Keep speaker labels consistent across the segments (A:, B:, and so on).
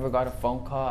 A: never got a phone call.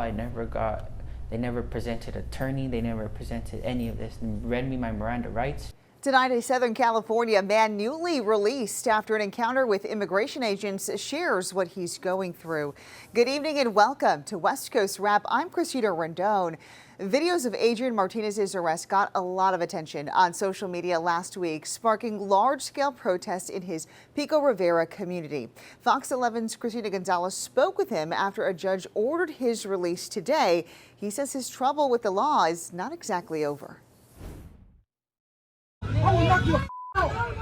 A: They never presented an attorney. They never presented any of this and read me my Miranda rights.
B: Tonight, a Southern California man newly released after an encounter with immigration agents shares what he's going through. Good evening and welcome to West Coast Wrap. I'm Christina Rendon. Videos of Adrian Martinez's arrest got a lot of attention on social media last week, sparking large-scale protests in his Pico Rivera community. Fox 11's Christina Gonzalez spoke with him after a judge ordered his release today. He says his trouble with the law is not exactly over.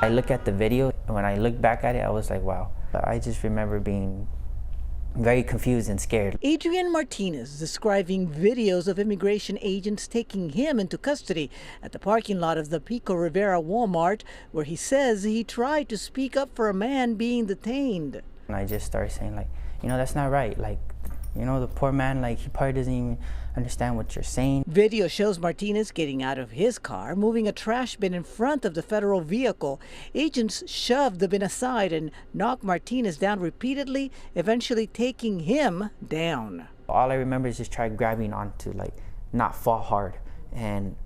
A: I look at the video, and when I look back at it, I was like, wow. I just remember being very confused and scared.
C: Adrian Martinez describing videos of immigration agents taking him into custody at the parking lot of the Pico Rivera Walmart, where he says he tried to speak up for a man being detained.
A: And I just started saying, like, that's not right. Like, the poor man, like, he probably doesn't even understand what you're saying.
C: Video shows Martinez getting out of his car, moving a trash bin in front of the federal vehicle. Agents shoved the bin aside and knocked Martinez down repeatedly, eventually taking him down.
A: All I remember is just trying grabbing onto, like, not fall hard. And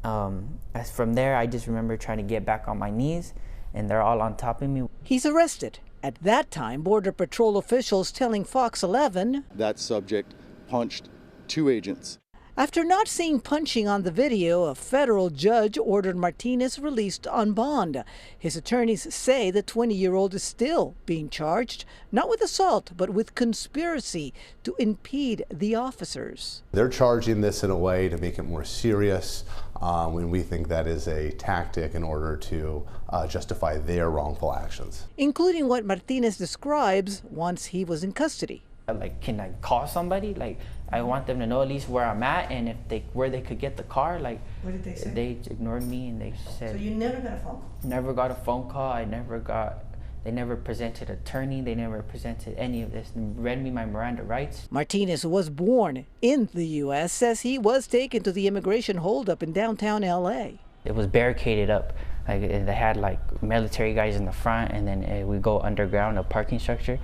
A: as from there, I just remember trying to get back on my knees, and they're all on top of me.
C: He's arrested. At that time, Border Patrol officials telling Fox 11
D: that subject punched 2 agents.
C: After not seeing punching on the video, a federal judge ordered Martinez released on bond. His attorneys say the 20-year-old is still being charged, not with assault, but with conspiracy to impede the officers.
E: They're charging this in a way to make it more serious, when we think that is a tactic in order to justify their wrongful actions.
C: Including what Martinez describes once he was in custody.
A: Like, can I call somebody? Like, I want them to know at least where I'm at and where they could get the car. Like,
C: what did they say?
A: They ignored me and they said.
C: So you never got a phone call?
A: Never got a phone call. They never presented an attorney. They never presented any of this and read me my Miranda rights.
C: Martinez was born in the U.S., says he was taken to the immigration holdup in downtown L.A.
A: It was barricaded up. Like, they had like military guys in the front, and then we go underground, a parking structure.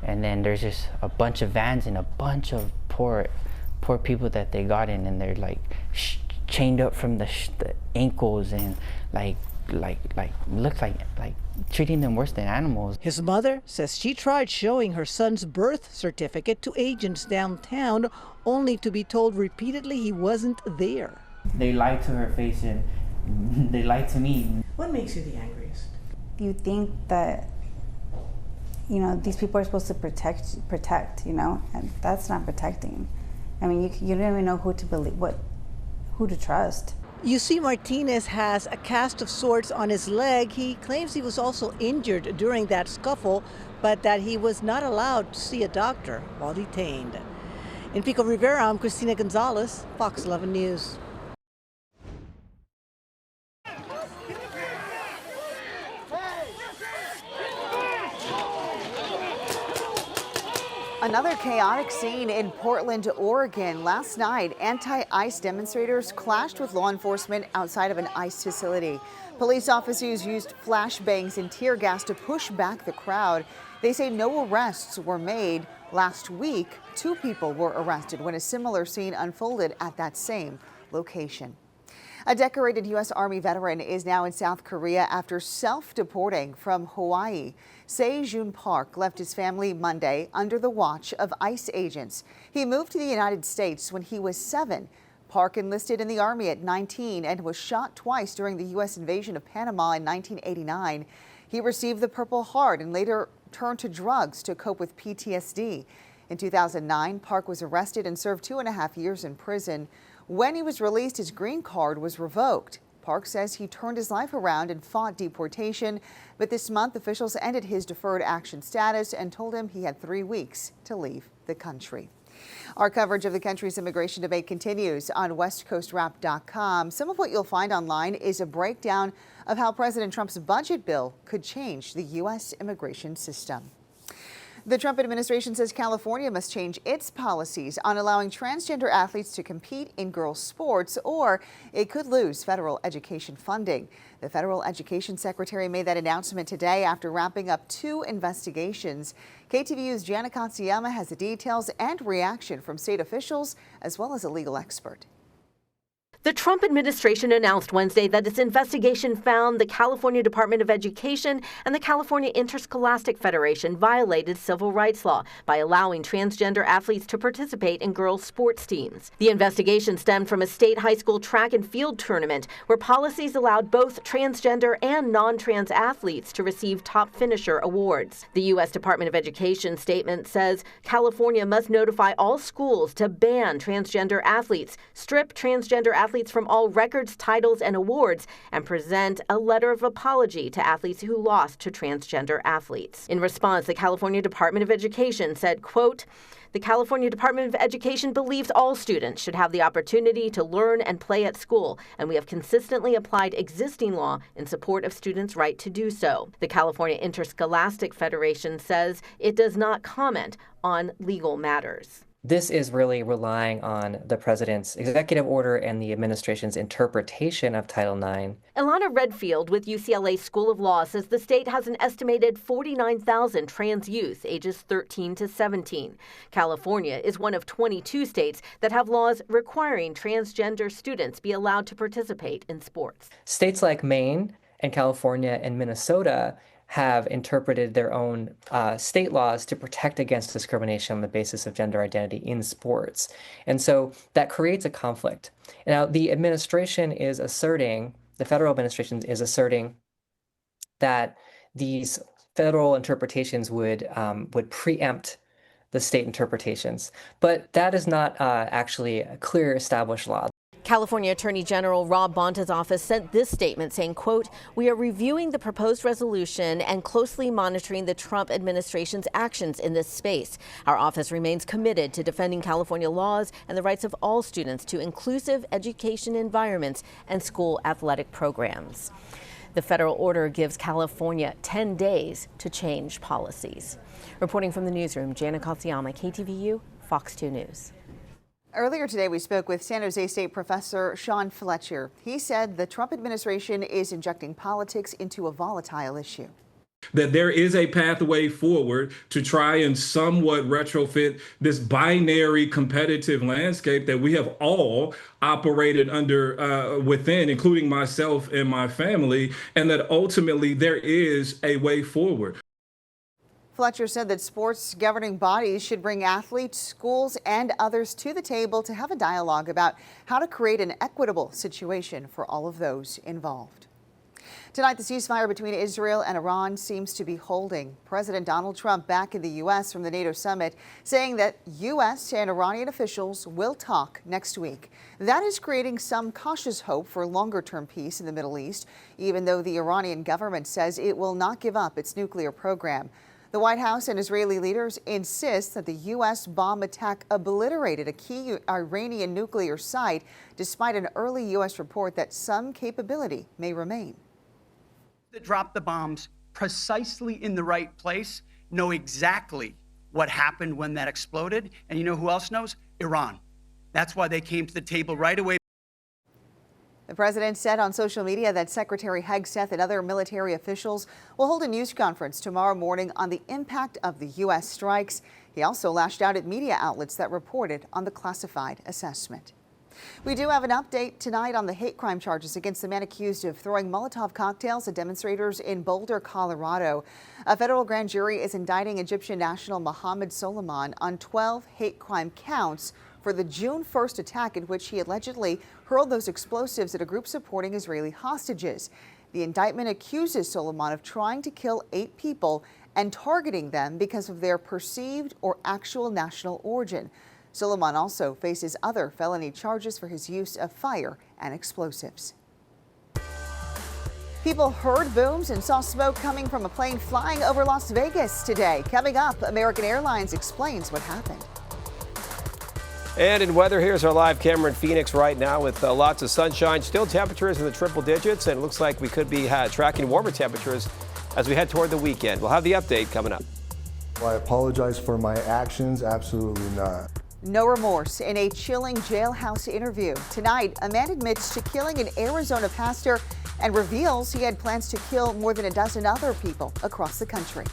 A: And then there's just a bunch of vans and a bunch of poor people that they got in, and they're like chained up from the ankles and looks like treating them worse than animals.
C: His mother says she tried showing her son's birth certificate to agents downtown, only to be told repeatedly he wasn't there.
A: They lied to her face and they lied to me.
C: What makes you the angriest?
F: You think that these people are supposed to protect, and that's not protecting. I mean, you don't even know who to believe, who to trust.
C: You see, Martinez has a cast of sorts on his leg. He claims he was also injured during that scuffle, but that he was not allowed to see a doctor while detained. In Pico Rivera, I'm Christina Gonzalez, Fox 11 News.
B: Another chaotic scene in Portland, Oregon. Last night, anti-ICE demonstrators clashed with law enforcement outside of an ICE facility. Police officers used flashbangs and tear gas to push back the crowd. They say no arrests were made. Last week, 2 people were arrested when a similar scene unfolded at that same location. A decorated U.S. Army veteran is now in South Korea after self-deporting from Hawaii. Se-Jun Park left his family Monday under the watch of ICE agents. He moved to the United States when he was 7. Park enlisted in the Army at 19 and was shot twice during the U.S. invasion of Panama in 1989. He received the Purple Heart and later turned to drugs to cope with PTSD. In 2009, Park was arrested and served 2.5 years in prison. When he was released, his green card was revoked. Park says he turned his life around and fought deportation, but this month officials ended his deferred action status and told him he had 3 weeks to leave the country. Our coverage of the country's immigration debate continues on westcoastwrap.com. Some of what you'll find online is a breakdown of how President Trump's budget bill could change the U.S. immigration system. The Trump administration says California must change its policies on allowing transgender athletes to compete in girls' sports, or it could lose federal education funding. The federal education secretary made that announcement today after wrapping up 2 investigations. KTVU's Jana Katsuyama has the details and reaction from state officials as well as a legal expert.
G: The Trump administration announced Wednesday that its investigation found the California Department of Education and the California Interscholastic Federation violated civil rights law by allowing transgender athletes to participate in girls' sports teams. The investigation stemmed from a state high school track and field tournament where policies allowed both transgender and non-trans athletes to receive top finisher awards. The U.S. Department of Education statement says California must notify all schools to ban transgender athletes, strip transgender athletes from all records, titles, and awards, and present a letter of apology to athletes who lost to transgender athletes. In response, the California Department of Education said, quote, "The California Department of Education believes all students should have the opportunity to learn and play at school, and we have consistently applied existing law in support of students' right to do so." The California Interscholastic Federation says it does not comment on legal matters.
H: This is really relying on the president's executive order and the administration's interpretation of Title IX.
G: Ilana Redfield with UCLA School of Law says the state has an estimated 49,000 trans youth ages 13 to 17. California is one of 22 states that have laws requiring transgender students be allowed to participate in sports.
H: States like Maine and California and Minnesota have interpreted their own state laws to protect against discrimination on the basis of gender identity in sports. And so that creates a conflict. Now, the federal administration is asserting that these federal interpretations would preempt the state interpretations. But that is not actually a clear established law.
G: California Attorney General Rob Bonta's office sent this statement saying, quote, "We are reviewing the proposed resolution and closely monitoring the Trump administration's actions in this space. Our office remains committed to defending California laws and the rights of all students to inclusive education environments and school athletic programs." The federal order gives California 10 days to change policies. Reporting from the newsroom, Jana Katsuyama, KTVU, Fox 2 News.
B: Earlier today, we spoke with San Jose State professor Sean Fletcher. He said the Trump administration is injecting politics into a volatile issue.
I: That there is a pathway forward to try and somewhat retrofit this binary competitive landscape that we have all operated under within, including myself and my family, and that ultimately there is a way forward.
B: Fletcher said that sports governing bodies should bring athletes, schools, and others to the table to have a dialogue about how to create an equitable situation for all of those involved. Tonight, the ceasefire between Israel and Iran seems to be holding. President Donald Trump back in the U.S. from the NATO summit, saying that U.S. and Iranian officials will talk next week. That is creating some cautious hope for longer-term peace in the Middle East, even though the Iranian government says it will not give up its nuclear program. The White House and Israeli leaders insist that the U.S. bomb attack obliterated a key Iranian nuclear site, despite an early U.S. report that some capability may remain.
J: That dropped the bombs precisely in the right place know exactly what happened when that exploded. And you know who else knows? Iran. That's why they came to the table right away.
B: The president said on social media that Secretary Hegseth and other military officials will hold a news conference tomorrow morning on the impact of the U.S. strikes. He also lashed out at media outlets that reported on the classified assessment. We do have an update tonight on the hate crime charges against the man accused of throwing Molotov cocktails at demonstrators in Boulder, Colorado. A federal grand jury is indicting Egyptian national Mohammed Solomon on 12 hate crime counts for the June 1st attack in which he allegedly hurled those explosives at a group supporting Israeli hostages. The indictment accuses Solomon of trying to kill 8 people and targeting them because of their perceived or actual national origin. Solomon also faces other felony charges for his use of fire and explosives. People heard booms and saw smoke coming from a plane flying over Las Vegas today. Coming up, American Airlines explains what happened.
K: And in weather, here's our live camera in Phoenix right now with lots of sunshine. Still temperatures in the triple digits, and it looks like we could be tracking warmer temperatures as we head toward the weekend. We'll have the update coming up.
L: I apologize for my actions, absolutely not.
B: No remorse in a chilling jailhouse interview. Tonight, a man admits to killing an Arizona pastor and reveals he had plans to kill more than a dozen other people across the country.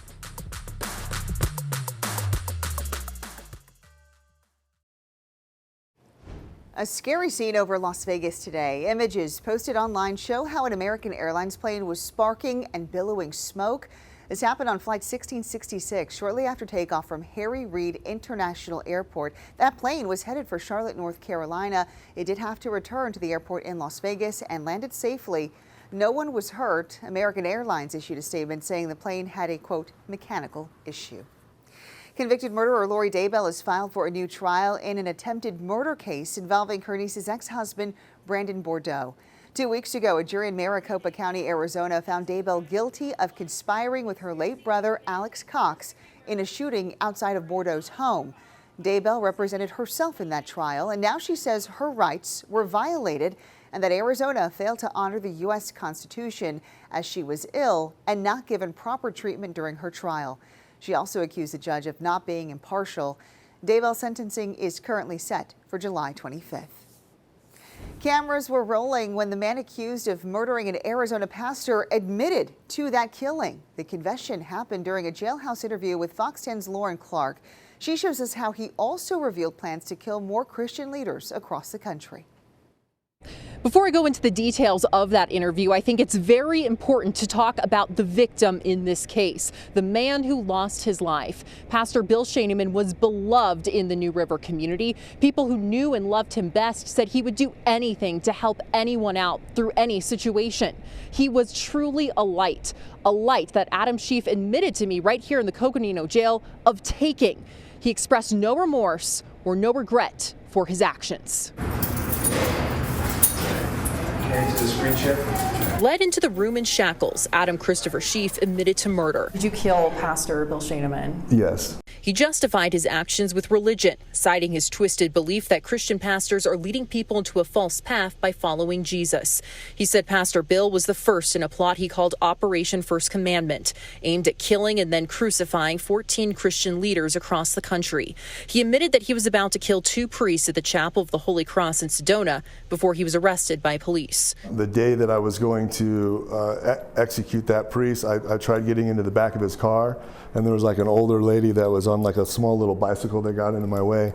B: A scary scene over Las Vegas today. Images posted online show how an American Airlines plane was sparking and billowing smoke. This happened on Flight 1666 shortly after takeoff from Harry Reid International Airport. That plane was headed for Charlotte, North Carolina. It did have to return to the airport in Las Vegas and landed safely. No one was hurt. American Airlines issued a statement saying the plane had a, quote, mechanical issue. Convicted murderer Lori Daybell is filed for a new trial in an attempted murder case involving her niece's ex-husband, Brandon Bordeaux. 2 weeks ago, a jury in Maricopa County, Arizona, found Daybell guilty of conspiring with her late brother, Alex Cox, in a shooting outside of Bordeaux's home. Daybell represented herself in that trial, and now she says her rights were violated and that Arizona failed to honor the U.S. Constitution as she was ill and not given proper treatment during her trial. She also accused the judge of not being impartial. Daybell's sentencing is currently set for July 25th. Cameras were rolling when the man accused of murdering an Arizona pastor admitted to that killing. The confession happened during a jailhouse interview with Fox 10's Lauren Clark. She shows us how he also revealed plans to kill more Christian leaders across the country.
M: Before I go into the details of that interview, I think it's very important to talk about the victim in this case, the man who lost his life. Pastor Bill Shaneman was beloved in the New River community. People who knew and loved him best said he would do anything to help anyone out through any situation. He was truly a light that Adam Schief admitted to me right here in the Coconino jail of taking. He expressed no remorse or no regret for his actions.
N: To the screen share.
M: Led into the room in shackles, Adam Christopher Schief admitted to murder.
O: Did you kill Pastor Bill Shaneman?
L: Yes.
M: He justified his actions with religion, citing his twisted belief that Christian pastors are leading people into a false path by following Jesus. He said Pastor Bill was the first in a plot he called Operation First Commandment, aimed at killing and then crucifying 14 Christian leaders across the country. He admitted that he was about to kill 2 priests at the Chapel of the Holy Cross in Sedona before he was arrested by police.
L: The day that I was going to execute that priest, I tried getting into the back of his car, and there was like an older lady that was on like a small little bicycle that got into my way.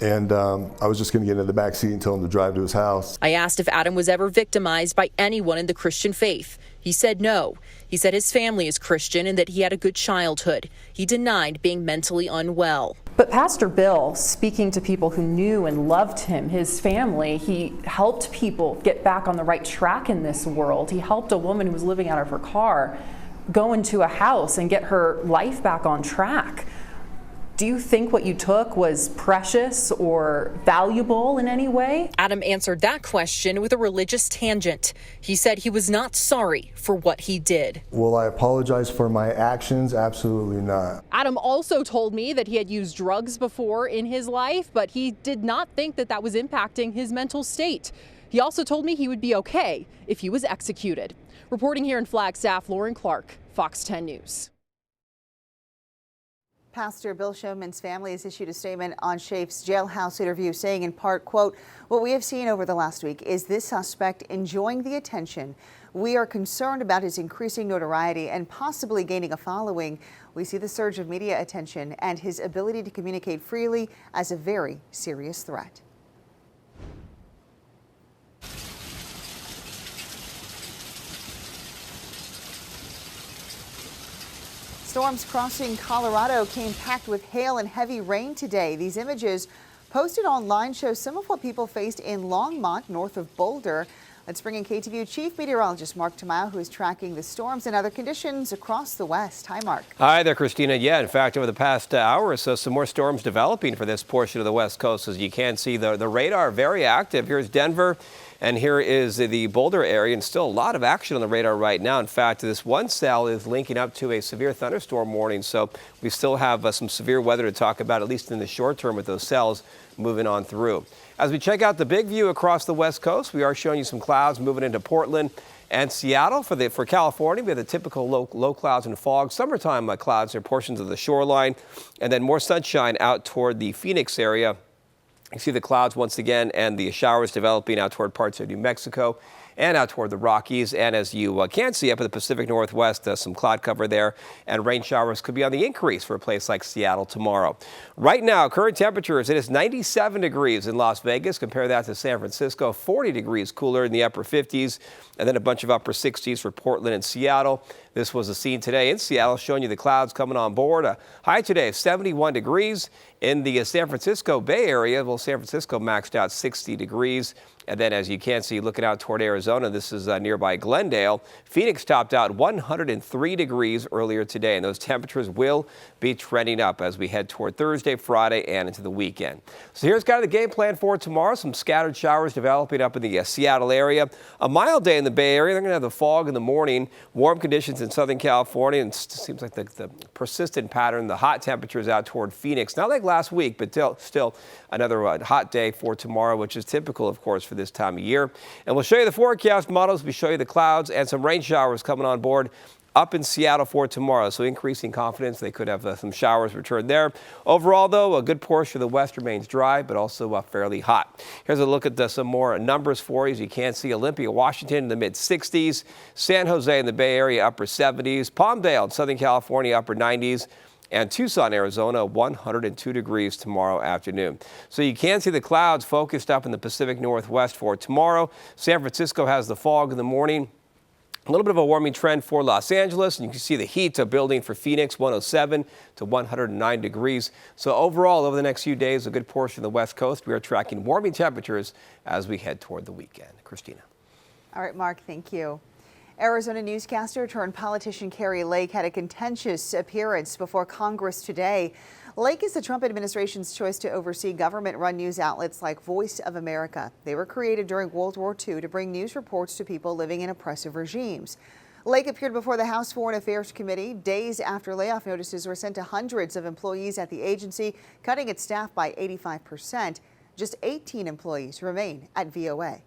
L: And I was just going to get into the back seat and tell him to drive to his house.
M: I asked if Adam was ever victimized by anyone in the Christian faith. He said no. He said his family is Christian and that he had a good childhood. He denied being mentally unwell.
O: But Pastor Bill, speaking to people who knew and loved him, his family, he helped people get back on the right track in this world. He helped a woman who was living out of her car go into a house and get her life back on track. Do you think what you took was precious or valuable in any way?
M: Adam answered that question with a religious tangent. He said he was not sorry for what he did.
L: Will I apologize for my actions? Absolutely not.
M: Adam also told me that he had used drugs before in his life, but he did not think that that was impacting his mental state. He also told me he would be okay if he was executed. Reporting here in Flagstaff, Lauren Clark, Fox 10 News.
B: Pastor Bill Shaneman's family has issued a statement on Schief's jailhouse interview saying in part, quote, "What we have seen over the last week is this suspect enjoying the attention. We are concerned about his increasing notoriety and possibly gaining a following. We see the surge of media attention and his ability to communicate freely as a very serious threat." Storms crossing Colorado came packed with hail and heavy rain today. These images posted online show some of what people faced in Longmont, north of Boulder. Let's bring in KTVU Chief Meteorologist Mark Tamayo, who is tracking the storms and other conditions across the West. Hi, Mark.
K: Hi there, Christina. Yeah, in fact, over the past hour or so, some more storms developing for this portion of the West Coast. As you can see, the radar very active. Here's Denver. And here is the Boulder area, and still a lot of action on the radar right now. In fact, this one cell is linking up to a severe thunderstorm warning, so we still have some severe weather to talk about, at least in the short term, with those cells moving on through. As we check out the big view across the West Coast, we are showing you some clouds moving into Portland and Seattle. For California, we have the typical low clouds and fog. Summertime clouds near portions of the shoreline, and then more sunshine out toward the Phoenix area. You see the clouds once again and the showers developing out toward parts of New Mexico and out toward the Rockies. And as you can see up in the Pacific Northwest, some cloud cover there, and rain showers could be on the increase for a place like Seattle tomorrow. Right now, current temperatures, it is 97 degrees in Las Vegas. Compare that to San Francisco, 40 degrees cooler in the upper 50s, and then a bunch of upper 60s for Portland and Seattle. This was the scene today in Seattle, showing you the clouds coming on board. A high today of 71 degrees. In the San Francisco Bay Area, well, San Francisco maxed out 60 degrees. And then, as you can see, looking out toward Arizona, this is nearby Glendale. Phoenix topped out 103 degrees earlier today, and those temperatures will be trending up as we head toward Thursday, Friday, and into the weekend. So here's kind of the game plan for tomorrow. Some scattered showers developing up in the Seattle area. A mild day in the Bay Area. They're going to have the fog in the morning. Warm conditions in Southern California, and it seems like the persistent pattern, the hot temperatures out toward Phoenix. Not like last week, but still another hot day for tomorrow, which is typical, of course, for this time of year. And we'll show you the forecast models. We show you the clouds and some rain showers coming on board up in Seattle for tomorrow. So increasing confidence. They could have some showers return there. Overall, though, a good portion of the west remains dry, but also fairly hot. Here's a look at some more numbers for you. As you can see, Olympia, Washington in the mid 60s, San Jose in the Bay Area upper 70s, Palmdale in Southern California upper 90s, and Tucson, Arizona, 102 degrees tomorrow afternoon. So you can see the clouds focused up in the Pacific Northwest for tomorrow. San Francisco has the fog in the morning. A little bit of a warming trend for Los Angeles, and you can see the heat building for Phoenix, 107 to 109 degrees. So overall, over the next few days, a good portion of the West Coast, we are tracking warming temperatures as we head toward the weekend. Christina.
B: All right, Mark, thank you. Arizona newscaster turned politician Kari Lake had a contentious appearance before Congress today. Lake is the Trump administration's choice to oversee government-run news outlets like Voice of America. They were created during World War II to bring news reports to people living in oppressive regimes. Lake appeared before the House Foreign Affairs Committee days after layoff notices were sent to hundreds of employees at the agency, cutting its staff by 85%. Just 18 employees remain at VOA.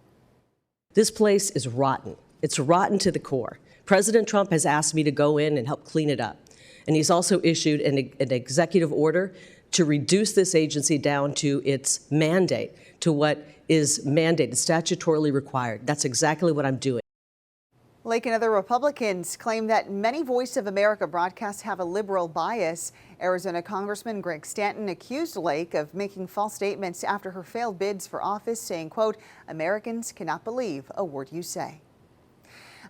P: This place is rotten. It's rotten to the core. President Trump has asked me to go in and help clean it up. And he's also issued an executive order to reduce this agency down to its mandate, to what is mandated, statutorily required. That's exactly what I'm doing.
B: Lake and other Republicans claim that many Voice of America broadcasts have a liberal bias. Arizona Congressman Greg Stanton accused Lake of making false statements after her failed bids for office, saying, quote, "Americans cannot believe a word you say."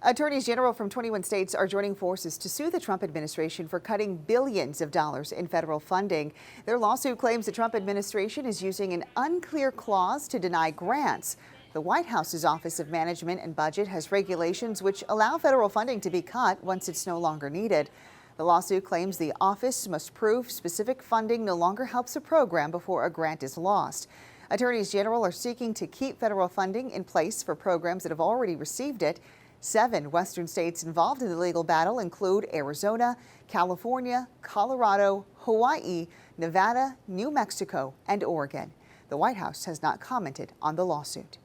B: Attorneys general from 21 states are joining forces to sue the Trump administration for cutting billions of dollars in federal funding. Their lawsuit claims the Trump administration is using an unclear clause to deny grants. The White House's Office of Management and Budget has regulations which allow federal funding to be cut once it's no longer needed. The lawsuit claims the office must prove specific funding no longer helps a program before a grant is lost. Attorneys general are seeking to keep federal funding in place for programs that have already received it. 7 Western states involved in the legal battle include Arizona, California, Colorado, Hawaii, Nevada, New Mexico, and Oregon. The White House has not commented on the lawsuit.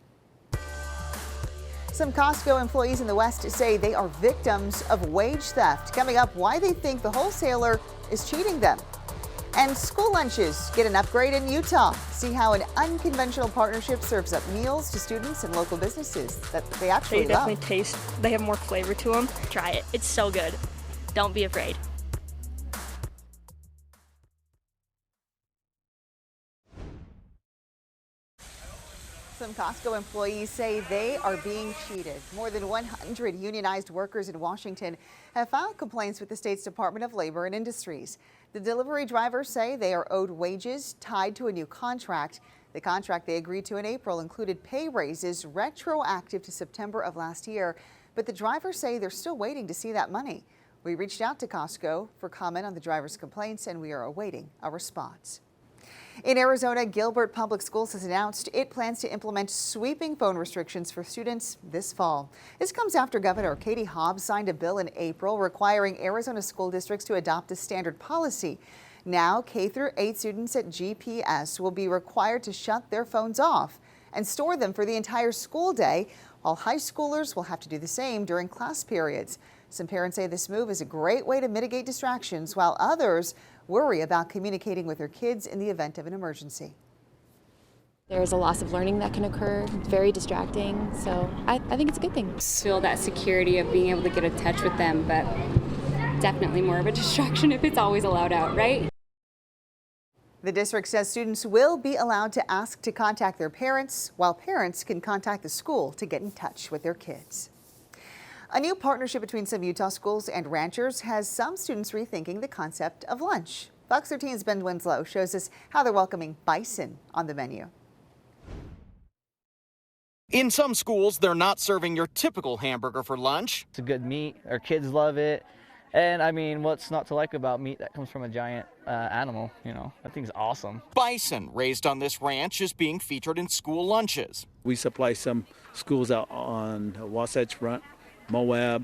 B: Some Costco employees in the West say they are victims of wage theft. Coming up, why they think the wholesaler is cheating them. And school lunches get an upgrade in Utah. See how an unconventional partnership serves up meals to students and local businesses that they actually love.
Q: They definitely taste, they have more flavor to them. Try it, it's so good. Don't be afraid.
B: Some Costco employees say they are being cheated. More than 100 unionized workers in Washington have filed complaints with the state's Department of Labor and Industries. The delivery drivers say they are owed wages tied to a new contract. The contract they agreed to in April included pay raises retroactive to September of last year, but the drivers say they're still waiting to see that money. We reached out to Costco for comment on the drivers' complaints, and we are awaiting a response. In Arizona, Gilbert Public Schools has announced it plans to implement sweeping phone restrictions for students this fall. This comes after Governor Katie Hobbs signed a bill in April requiring Arizona school districts to adopt a standard policy. Now, K-8 students at GPS will be required to shut their phones off and store them for the entire school day, while high schoolers will have to do the same during class periods. Some parents say this move is a great way to mitigate distractions, while others worry about communicating with their kids in the event of an emergency.
R: There's a loss of learning that can occur, very distracting, so I think it's a good thing.
S: Feel that security of being able to get in touch with them, but definitely more of a distraction if it's always allowed out, right?
B: The district says students will be allowed to ask to contact their parents, while parents can contact the school to get in touch with their kids. A new partnership between some Utah schools and ranchers has some students rethinking the concept of lunch. Fox 13's Ben Winslow shows us how they're welcoming bison on the menu.
T: In some schools, they're not serving your typical hamburger for lunch.
U: It's a good meat. Our kids love it. And I mean, what's not to like about meat that comes from a giant animal? You know, that thing's awesome.
T: Bison raised on this ranch is being featured in school lunches.
V: We supply some schools out on Wasatch Front, Moab,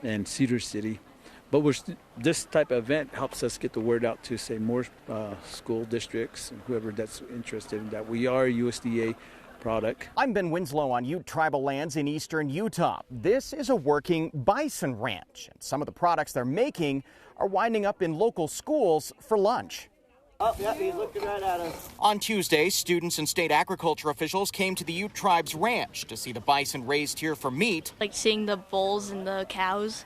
V: and Cedar City. But this type of event helps us get the word out to, say, more school districts and whoever that's interested in that we are a USDA product.
T: I'm Ben Winslow on Ute tribal lands in eastern Utah. This is a working bison ranch, and some of the products they're making are winding up in local schools for lunch.
W: Oh, yeah, he's looking right at us.
T: On Tuesday, students and state agriculture officials came to the Ute tribe's ranch to see the bison raised here for meat.
Q: Like seeing the bulls and the cows,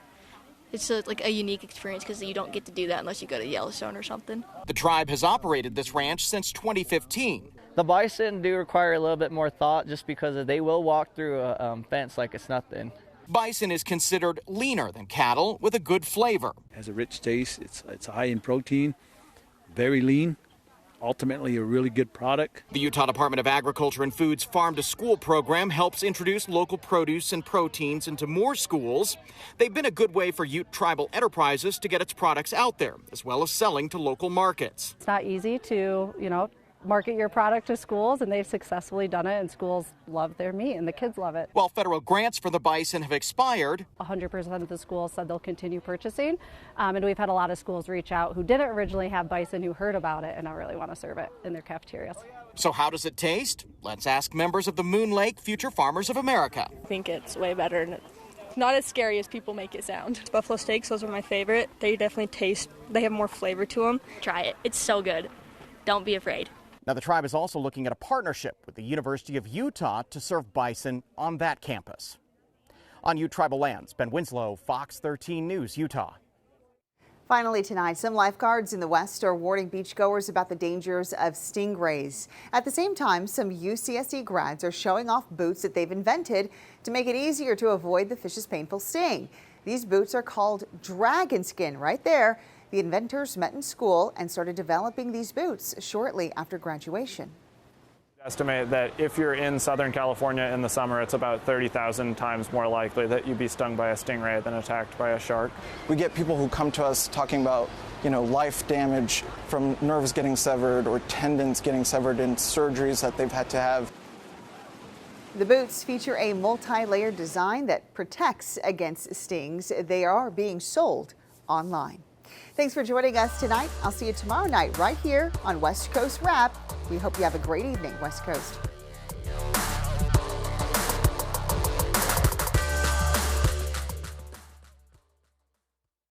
Q: it's like a unique experience because you don't get to do that unless you go to Yellowstone or something.
T: The tribe has operated this ranch since 2015.
U: The bison do require a little bit more thought just because they will walk through a fence like it's nothing.
T: Bison is considered leaner than cattle with a good flavor.
V: It has a rich taste. It's high in protein, very lean, ultimately a really good product.
T: The Utah Department of Agriculture and Food's Farm to School program helps introduce local produce and proteins into more schools. They've been a good way for Ute tribal enterprises to get its products out there, as well as selling to local markets.
X: It's not easy to, market your product to schools, and they've successfully done it, and schools love their meat and the kids love it.
T: While federal grants for the bison have expired,
X: 100% of the schools said they'll continue purchasing, and we've had a lot of schools reach out who didn't originally have bison, who heard about it and now really want to serve it in their cafeterias.
T: So how does it taste? Let's ask members of the Moon Lake Future Farmers of America.
Q: I think it's way better and it's not as scary as people make it sound. Buffalo steaks, those are my favorite. They definitely they have more flavor to them. Try it. It's so good. Don't be afraid.
T: Now, the tribe is also looking at a partnership with the University of Utah to serve bison on that campus. On Ute tribal lands, Ben Winslow, Fox 13 News, Utah.
B: Finally tonight, some lifeguards in the West are warning beachgoers about the dangers of stingrays. At the same time, some UCSD grads are showing off boots that they've invented to make it easier to avoid the fish's painful sting. These boots are called dragon skin right there. The inventors met in school and started developing these boots shortly after graduation.
Y: Estimate that if you're in Southern California in the summer, it's about 30,000 times more likely that you'd be stung by a stingray than attacked by a shark.
Z: We get people who come to us talking about, life damage from nerves getting severed or tendons getting severed in surgeries that they've had to have.
B: The boots feature a multi-layered design that protects against stings. They are being sold online. Thanks for joining us tonight. I'll see you tomorrow night right here on West Coast Wrap. We hope you have a great evening, West Coast.